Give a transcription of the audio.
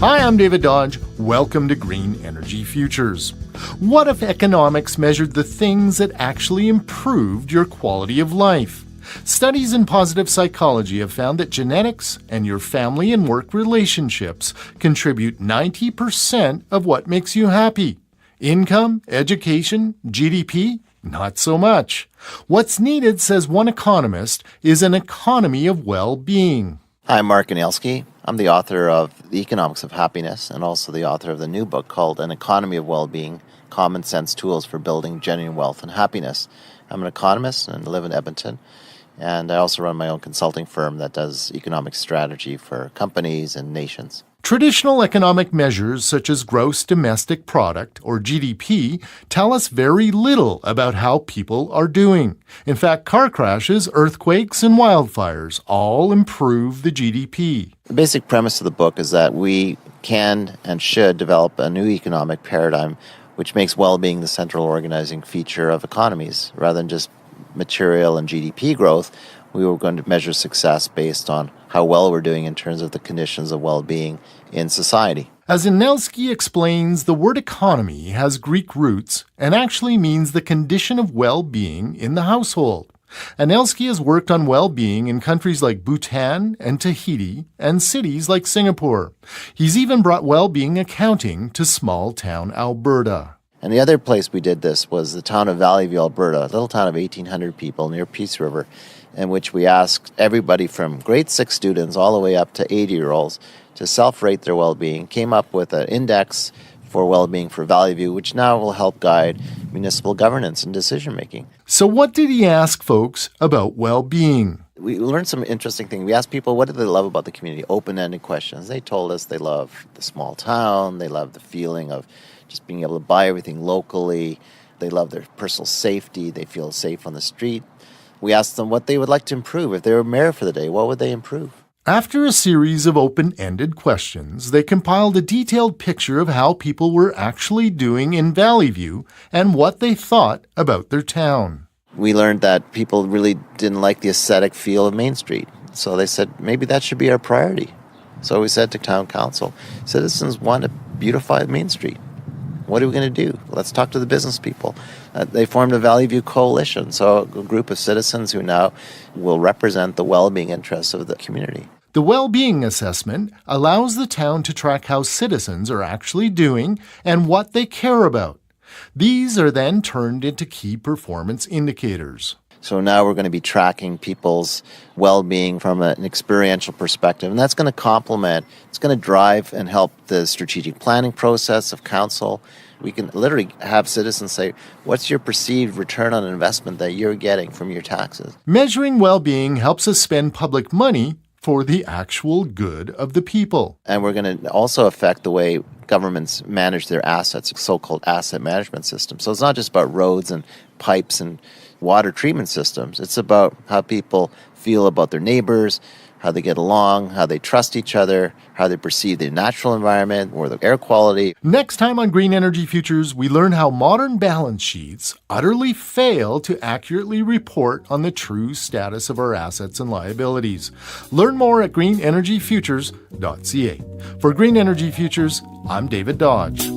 Hi, I'm David Dodge. Welcome to Green Energy Futures. What if economics measured the things that actually improved your quality of life? Studies in positive psychology have found that genetics and your family and work relationships contribute 90% of what makes you happy. Income, education, GDP? Not so much. What's needed, says one economist, is an economy of well-being. Hi, I'm Mark Anielski. I'm the author of The Economics of Happiness and also the author of the new book called An Economy of Well-Being, Common Sense Tools for Building Genuine Wealth and Happiness. I'm an economist and live in Edmonton, and I also run my own consulting firm that does economic strategy for companies and nations. Traditional economic measures such as gross domestic product, or GDP, tell us very little about how people are doing. In fact, car crashes, earthquakes, and wildfires all improve the GDP. The basic premise of the book is that we can and should develop a new economic paradigm which makes well-being the central organizing feature of economies. Rather than just material and GDP growth, we were going to measure success based on how well we're doing in terms of the conditions of well-being in society. As Anielski explains, the word economy has Greek roots and actually means the condition of well-being in the household. Anielski has worked on well-being in countries like Bhutan and Tahiti and cities like Singapore. He's even brought well-being accounting to small-town Alberta. And the other place we did this was the town of Valley View, Alberta, a little town of 1,800 people near Peace River, in which we asked everybody from grade 6 students all the way up to 80-year-olds to self-rate their well-being, came up with an index for well-being for Valley View, which now will help guide municipal governance and decision-making. So what did he ask folks about well-being? We learned some interesting things. We asked people, what do they love about the community? Open-ended questions. They told us they love the small town, they love the feeling of just being able to buy everything locally, they love their personal safety, they feel safe on the street. We asked them what they would like to improve. If they were mayor for the day, what would they improve? After a series of open-ended questions, they compiled a detailed picture of how people were actually doing in Valley View and what they thought about their town. We learned that people really didn't like the aesthetic feel of Main Street. So they said, maybe that should be our priority. So we said to town council, citizens want to beautify Main Street. What are we going to do? Let's talk to the business people. They formed a Valley View Coalition, so a group of citizens who now will represent the well-being interests of the community. The well-being assessment allows the town to track how citizens are actually doing and what they care about. These are then turned into key performance indicators. So now we're going to be tracking people's well-being from an experiential perspective, and that's going to complement, it's going to drive and help the strategic planning process of council. We can literally have citizens say, what's your perceived return on investment that you're getting from your taxes? Measuring well-being helps us spend public money for the actual good of the people. And we're going to also affect the way governments manage their assets, so-called asset management systems. So it's not just about roads and pipes and water treatment systems. It's about how people feel about their neighbors, how they get along, how they trust each other, how they perceive the natural environment or the air quality. Next time on Green Energy Futures, we learn how modern balance sheets utterly fail to accurately report on the true status of our assets and liabilities. Learn more at greenenergyfutures.ca. For Green Energy Futures, I'm David Dodge.